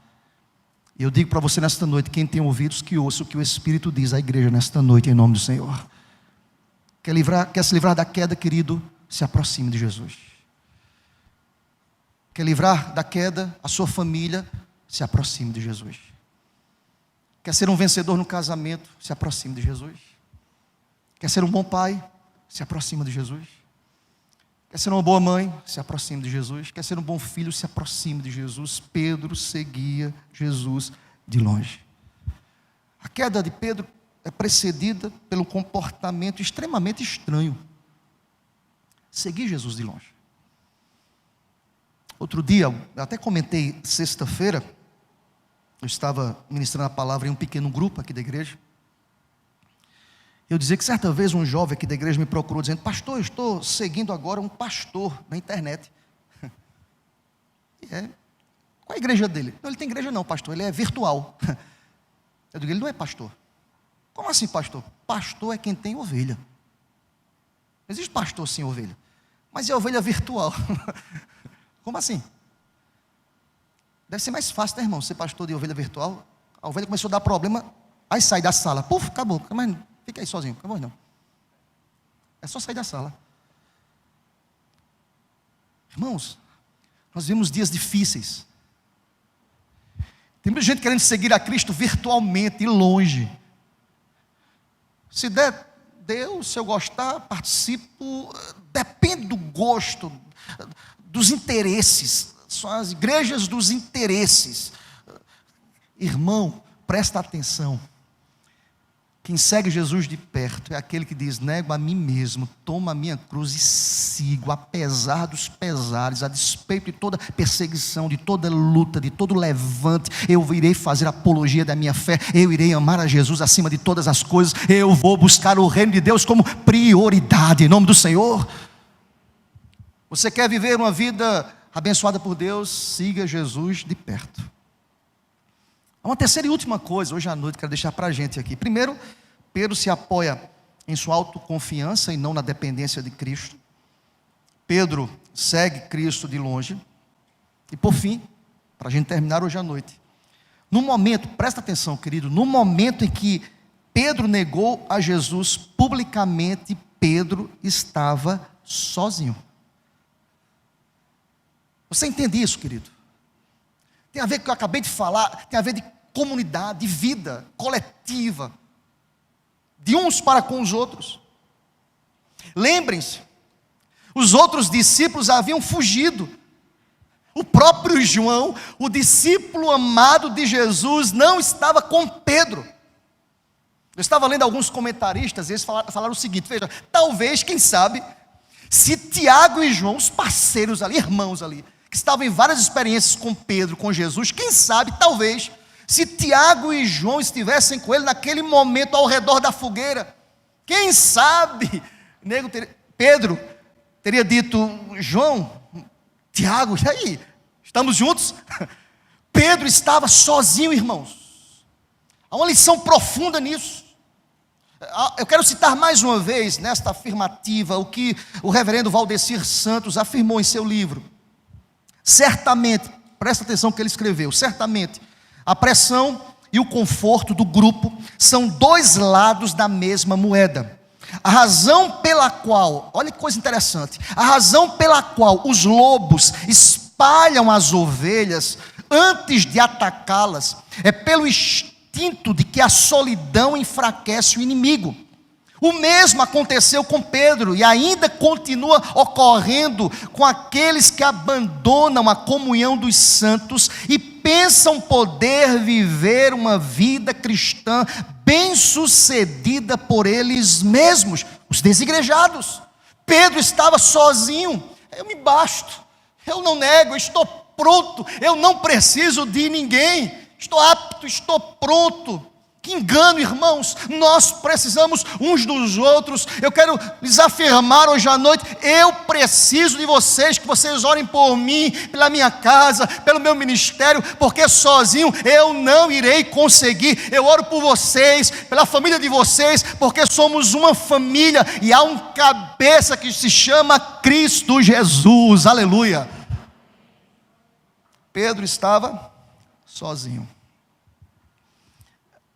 E eu digo para você nesta noite, quem tem ouvidos que ouça o que o Espírito diz à igreja nesta noite, em nome do Senhor. Quer se livrar da queda, querido? Se aproxime de Jesus. Quer livrar da queda a sua família? Se aproxime de Jesus. Quer ser um vencedor no casamento? Se aproxime de Jesus. Quer ser um bom pai? Se aproxima de Jesus. Quer ser uma boa mãe? Se aproxime de Jesus. Quer ser um bom filho? Se aproxime de Jesus. Pedro seguia Jesus de longe. A queda de Pedro é precedida pelo comportamento extremamente estranho. Seguir Jesus de longe. Outro dia, eu até comentei sexta-feira, eu estava ministrando a palavra em um pequeno grupo aqui da igreja. Eu dizia que certa vez um jovem aqui da igreja me procurou dizendo, pastor, eu estou seguindo agora um pastor na internet. Qual é a igreja dele? Não, ele tem igreja não, pastor, ele é virtual. Eu digo, ele não é pastor. Como assim pastor? Pastor é quem tem ovelha. Não existe pastor sem ovelha. Mas é ovelha virtual. Como assim? Deve ser mais fácil, né, irmão? Ser pastor de ovelha virtual. A ovelha começou a dar problema, aí sai da sala. Puf, acabou. Mas fica aí sozinho. Acabou não. É só sair da sala. Irmãos, nós vivemos dias difíceis. Tem muita gente querendo seguir a Cristo virtualmente e longe. Se der, deu. Se eu gostar, participo. Depende do gosto, dos interesses. São as igrejas dos interesses. Irmão, presta atenção. Quem segue Jesus de perto é aquele que diz, nego a mim mesmo, tomo a minha cruz e sigo, apesar dos pesares, a despeito de toda perseguição, de toda luta, de todo levante, eu irei fazer apologia da minha fé, eu irei amar a Jesus acima de todas as coisas, eu vou buscar o reino de Deus como prioridade, em nome do Senhor. Você quer viver uma vida abençoada por Deus? Siga Jesus de perto. Há uma terceira e última coisa, hoje à noite, quero deixar para a gente aqui. Primeiro, Pedro se apoia em sua autoconfiança e não na dependência de Cristo. Pedro segue Cristo de longe. E por fim, para a gente terminar hoje à noite, no momento, presta atenção querido, no momento em que Pedro negou a Jesus publicamente, Pedro estava sozinho. Você entende isso, querido? Tem a ver com o que eu acabei de falar, tem a ver de comunidade, de vida coletiva, de uns para com os outros. Lembrem-se, os outros discípulos haviam fugido. O próprio João, o discípulo amado de Jesus, não estava com Pedro. Eu estava lendo alguns comentaristas, e eles falaram o seguinte: veja, talvez, quem sabe, se Tiago e João, os parceiros ali, irmãos ali, que estavam em várias experiências com Pedro, com Jesus, quem sabe, talvez, se Tiago e João estivessem com ele naquele momento ao redor da fogueira, quem sabe, Pedro teria dito: João, Tiago, e aí? Estamos juntos? Pedro estava sozinho, irmãos. Há uma lição profunda nisso. Eu quero citar mais uma vez, nesta afirmativa, o que o reverendo Valdecir Santos afirmou em seu livro. Certamente, presta atenção no que ele escreveu, certamente, a pressão e o conforto do grupo são dois lados da mesma moeda. A razão pela qual, olha que coisa interessante, a razão pela qual os lobos espalham as ovelhas antes de atacá-las é pelo instinto de que a solidão enfraquece o inimigo. O mesmo aconteceu com Pedro e ainda continua ocorrendo com aqueles que abandonam a comunhão dos santos e pensam poder viver uma vida cristã bem-sucedida por eles mesmos, os desigrejados. Pedro estava sozinho. Eu me basto, eu não nego, eu estou pronto, eu não preciso de ninguém, estou apto, estou pronto. Que engano, irmãos, nós precisamos uns dos outros. Eu quero lhes afirmar hoje à noite: eu preciso de vocês, que vocês orem por mim, pela minha casa, pelo meu ministério, porque sozinho eu não irei conseguir. Eu oro por vocês, pela família de vocês, porque somos uma família e há um cabeça que se chama Cristo Jesus, aleluia. Pedro estava sozinho.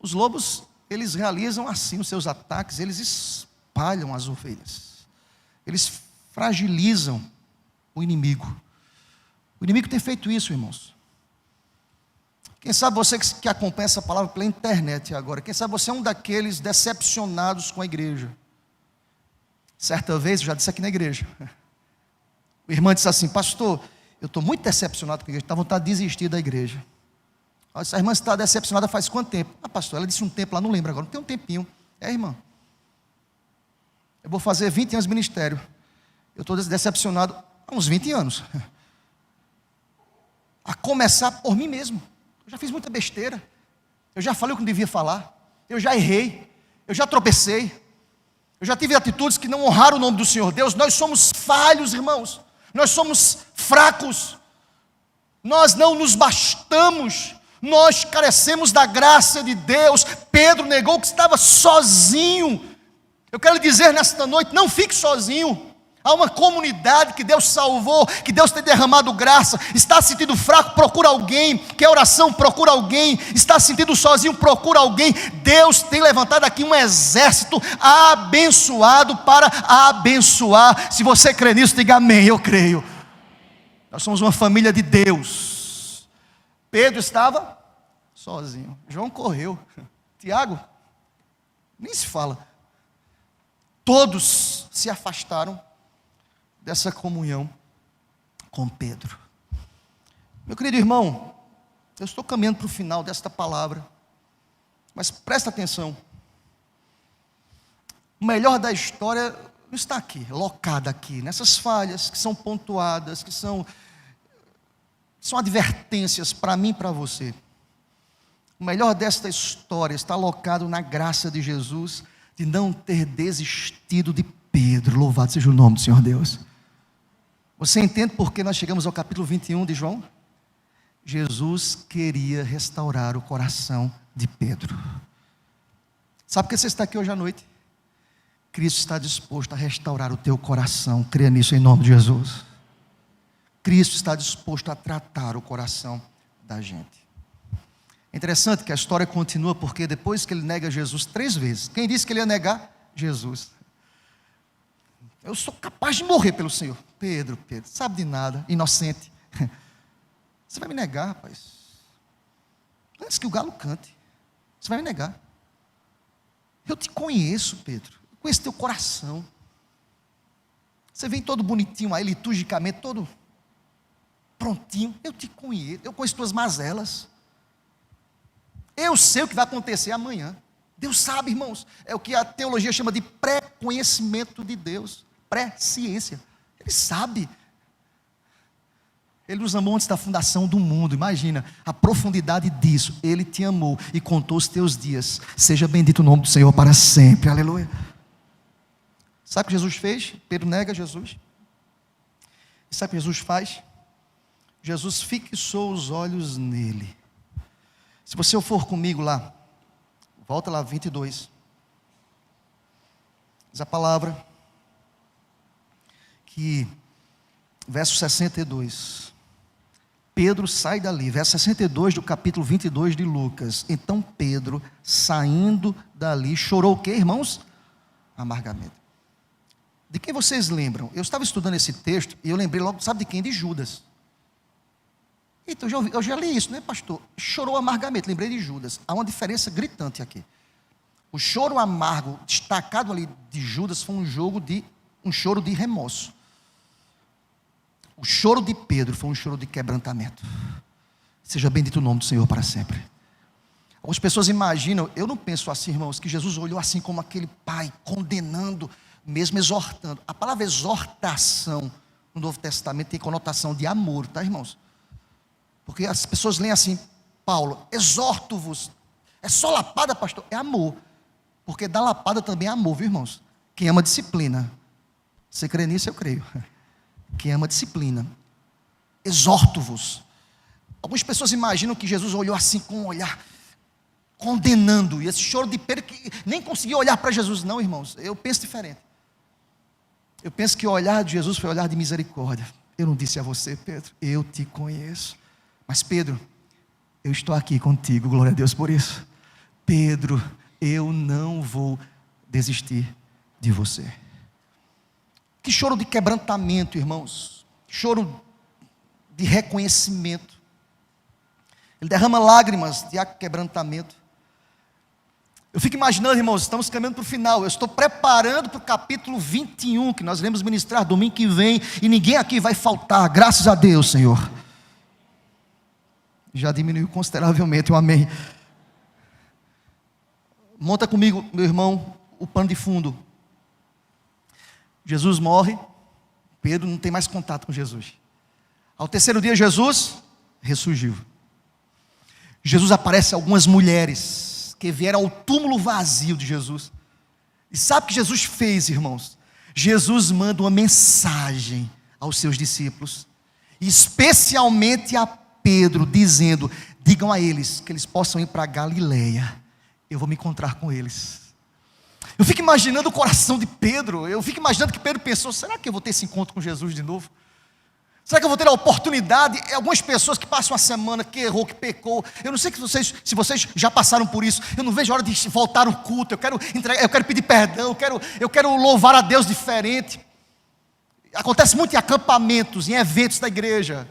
Os lobos, eles realizam assim os seus ataques, eles espalham as ovelhas, eles fragilizam o inimigo. O inimigo tem feito isso, irmãos. Quem sabe você que acompanha essa palavra pela internet agora, quem sabe você é um daqueles decepcionados com a igreja. Certa vez, eu já disse aqui na igreja, o irmão disse assim: pastor, eu estou muito decepcionado com a igreja, está vontade de desistir da igreja. Essa irmã está decepcionada faz quanto tempo? Ah, pastor, ela disse um tempo lá, não lembro agora, não tem um tempinho. Irmã, eu vou fazer 20 anos de ministério, eu estou decepcionado há uns 20 anos, a começar por mim mesmo. Eu já fiz muita besteira, eu já falei o que não devia falar, eu já errei, eu já tropecei, eu já tive atitudes que não honraram o nome do Senhor Deus. Nós somos falhos, irmãos, nós somos fracos, nós não nos bastamos, nós carecemos da graça de Deus. Pedro negou que estava sozinho. Eu quero lhe dizer nesta noite: não fique sozinho. Há uma comunidade que Deus salvou, que Deus tem derramado graça. Está se sentindo fraco? Procura alguém. Quer oração? Procura alguém. Está se sentindo sozinho? Procura alguém. Deus tem levantado aqui um exército abençoado para abençoar. Se você crê nisso, diga amém. Eu creio. Nós somos uma família de Deus. Pedro estava sozinho, João correu, Tiago, nem se fala. Todos se afastaram dessa comunhão com Pedro. Meu querido irmão, eu estou caminhando para o final desta palavra, mas presta atenção. O melhor da história não está aqui, locada aqui, nessas falhas que são pontuadas, que são advertências para mim e para você. O melhor desta história está alocado na graça de Jesus, de não ter desistido de Pedro. Louvado seja o nome do Senhor Deus. Você entende por que nós chegamos ao capítulo 21 de João? Jesus queria restaurar o coração de Pedro. Sabe por que você está aqui hoje à noite? Cristo está disposto a restaurar o teu coração. Creia nisso em nome de Jesus. Cristo está disposto a tratar o coração da gente. É interessante que a história continua, porque depois que ele nega Jesus 3 vezes, quem disse que ele ia negar? Jesus. Eu sou capaz de morrer pelo Senhor. Pedro, sabe de nada, inocente. Você vai me negar, rapaz? Antes que o galo cante, você vai me negar. Eu te conheço, Pedro. Eu conheço teu coração. Você vem todo bonitinho aí, liturgicamente, todo. prontinho, eu te conheço, eu conheço tuas mazelas. Eu sei o que vai acontecer amanhã. Deus sabe, irmãos. É o que a teologia chama de pré-conhecimento de Deus. Pré-ciência. Ele sabe. Ele nos amou antes da fundação do mundo. Imagina a profundidade disso. Ele te amou e contou os teus dias. Seja bendito o nome do Senhor para sempre. Aleluia. Sabe o que Jesus fez? Pedro nega Jesus. E sabe o que Jesus faz? Jesus fixou os olhos nele. Se você for comigo lá, volta lá, 22. Diz a palavra que, verso 62, Pedro sai dali, verso 62 do capítulo 22 de Lucas. Então Pedro, saindo dali, chorou o quê, irmãos? Amargamente. De quem vocês lembram? Eu estava estudando esse texto e eu lembrei logo, sabe de quem? De Judas. Então, eu já li isso, né, pastor? Chorou amargamente, lembrei de Judas. Há uma diferença gritante aqui. O choro amargo, destacado ali de Judas, foi um choro de remorso. O choro de Pedro foi um choro de quebrantamento. Seja bendito o nome do Senhor para sempre. Algumas pessoas imaginam, eu não penso assim, irmãos, que Jesus olhou assim como aquele pai, condenando, mesmo exortando. A palavra exortação no Novo Testamento tem conotação de amor, tá, irmãos? Porque as pessoas leem assim, Paulo, exorto-vos. É só lapada, pastor? É amor. Porque da lapada também é amor, viu, irmãos? Quem ama disciplina. Você crê nisso? Eu creio. Quem ama disciplina. Exorto-vos. Algumas pessoas imaginam que Jesus olhou assim com um olhar condenando. E esse choro de Pedro que nem conseguiu olhar para Jesus. Não, irmãos, eu penso diferente. Eu penso que o olhar de Jesus foi o olhar de misericórdia. Eu não disse a você, Pedro, eu te conheço. Mas Pedro, eu estou aqui contigo, glória a Deus por isso. Pedro, eu não vou desistir de você. Que choro de quebrantamento, irmãos. Choro de reconhecimento. Ele derrama lágrimas de quebrantamento. Eu fico imaginando, irmãos, estamos caminhando para o final. Eu estou preparando para o capítulo 21, que nós iremos ministrar domingo que vem. E ninguém aqui vai faltar, graças a Deus, Senhor. Já diminuiu consideravelmente, um amém. Monta comigo, meu irmão, o pano de fundo. Jesus morre, Pedro não tem mais contato com Jesus. Ao terceiro dia, Jesus ressurgiu. Jesus aparece a algumas mulheres que vieram ao túmulo vazio de Jesus. E sabe o que Jesus fez, irmãos? Jesus manda uma mensagem aos seus discípulos, especialmente a Pedro, dizendo, digam a eles que eles possam ir para Galileia, eu vou me encontrar com eles. Eu fico imaginando o coração de Pedro, eu fico imaginando que Pedro pensou, será que eu vou ter esse encontro com Jesus de novo? Será que eu vou ter a oportunidade? Algumas pessoas que passam a semana, que errou, que pecou, eu não sei se vocês já passaram por isso, eu não vejo a hora de voltar ao culto, eu quero pedir perdão, eu quero louvar a Deus diferente. Acontece muito em acampamentos, em eventos da igreja.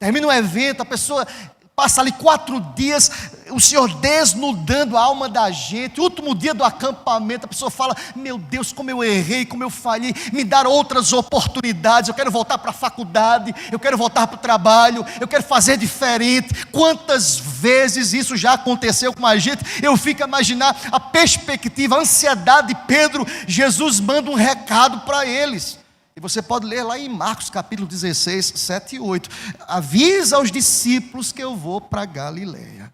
Termina um evento, a pessoa passa ali 4 dias, o Senhor desnudando a alma da gente. Último dia do acampamento, a pessoa fala, meu Deus, como eu errei, como eu falhei, me dar outras oportunidades, eu quero voltar para a faculdade, eu quero voltar para o trabalho, eu quero fazer diferente. Quantas vezes isso já aconteceu com a gente? Eu fico a imaginar a perspectiva, a ansiedade de Pedro. Jesus manda um recado para eles. E você pode ler lá em Marcos capítulo 16, 7 e 8. Avisa aos discípulos que eu vou para Galileia.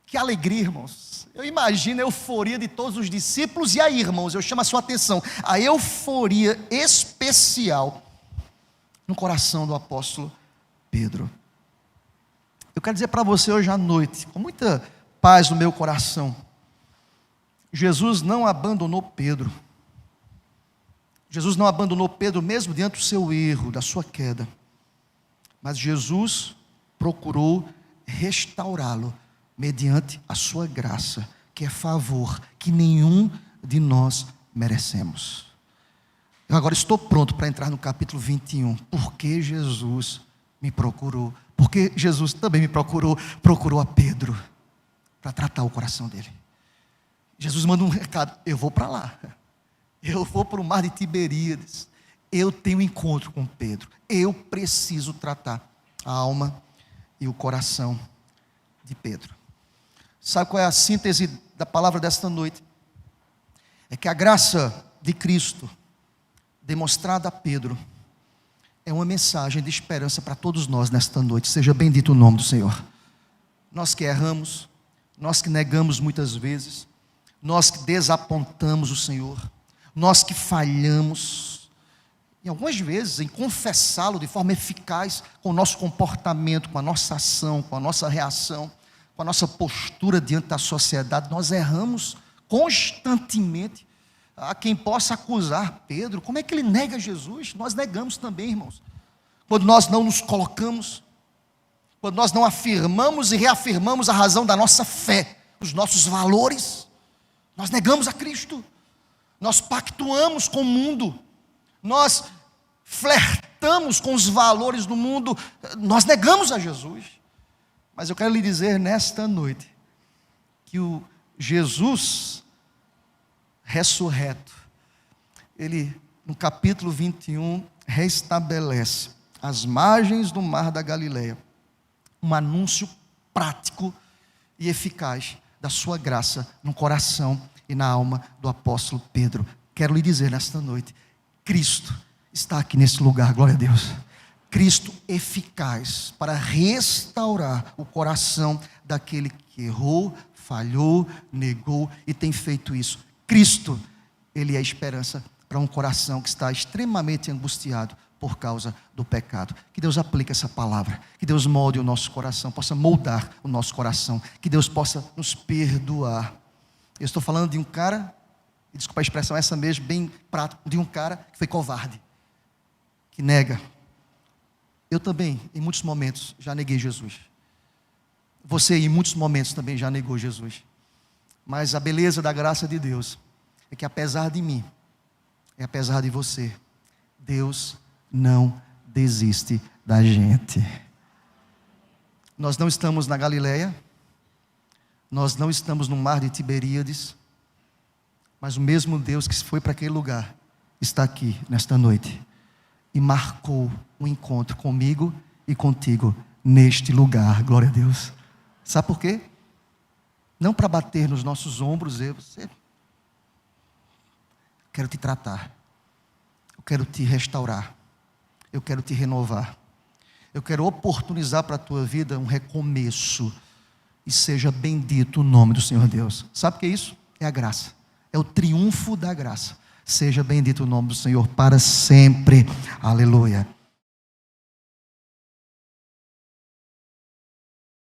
Que alegria, irmãos. Eu imagino a euforia de todos os discípulos. E aí, irmãos, eu chamo a sua atenção. A euforia especial no coração do apóstolo Pedro. Eu quero dizer para você hoje à noite, com muita paz no meu coração. Jesus não abandonou Pedro. Jesus não abandonou Pedro mesmo diante do seu erro, da sua queda. Mas Jesus procurou restaurá-lo mediante a sua graça, que é favor que nenhum de nós merecemos. Eu agora estou pronto para entrar no capítulo 21. Porque Jesus me procurou. Porque Jesus também me procurou a Pedro para tratar o coração dele. Jesus manda um recado, eu vou para lá. Eu vou para o mar de Tiberíades. Eu tenho encontro com Pedro. Eu preciso tratar a alma e o coração de Pedro. Sabe qual é a síntese da palavra desta noite? É que a graça de Cristo, demonstrada a Pedro, é uma mensagem de esperança para todos nós nesta noite. Seja bendito o nome do Senhor. Nós que erramos, nós que negamos muitas vezes, nós que desapontamos o Senhor, nós que falhamos, e algumas vezes em confessá-lo de forma eficaz com o nosso comportamento, com a nossa ação, com a nossa reação, com a nossa postura diante da sociedade, nós erramos constantemente. Há quem possa acusar Pedro, como é que ele nega Jesus? Nós negamos também, irmãos. Quando nós não nos colocamos, quando nós não afirmamos e reafirmamos a razão da nossa fé, os nossos valores, nós negamos a Cristo, nós pactuamos com o mundo, nós flertamos com os valores do mundo, nós negamos a Jesus. Mas eu quero lhe dizer nesta noite, que o Jesus ressurreto, ele no capítulo 21 restabelece às margens do mar da Galileia um anúncio prático e eficaz da sua graça no coração e na alma do apóstolo Pedro. Quero lhe dizer nesta noite, Cristo está aqui nesse lugar, glória a Deus. Cristo eficaz para restaurar o coração daquele que errou, falhou, negou e tem feito isso. Cristo, ele é a esperança para um coração que está extremamente angustiado por causa do pecado. Que Deus aplique essa palavra, que Deus molde o nosso coração, possa moldar o nosso coração, que Deus possa nos perdoar. Eu estou falando de um cara, e desculpa a expressão essa mesmo, bem prático, de um cara que foi covarde, que nega. Eu também, em muitos momentos, já neguei Jesus. Você, em muitos momentos, também já negou Jesus. Mas a beleza da graça de Deus é que apesar de mim, e apesar de você, Deus não desiste da gente. Nós não estamos na Galileia, nós não estamos no mar de Tiberíades, mas o mesmo Deus que foi para aquele lugar, está aqui nesta noite, e marcou um encontro comigo e contigo, neste lugar, glória a Deus. Sabe por quê? Não para bater nos nossos ombros, você. Quero te tratar, eu quero te restaurar, eu quero te renovar, eu quero oportunizar para a tua vida um recomeço, e seja bendito o nome do Senhor Deus. Sabe o que é isso? É a graça, é o triunfo da graça. Seja bendito o nome do Senhor para sempre, aleluia.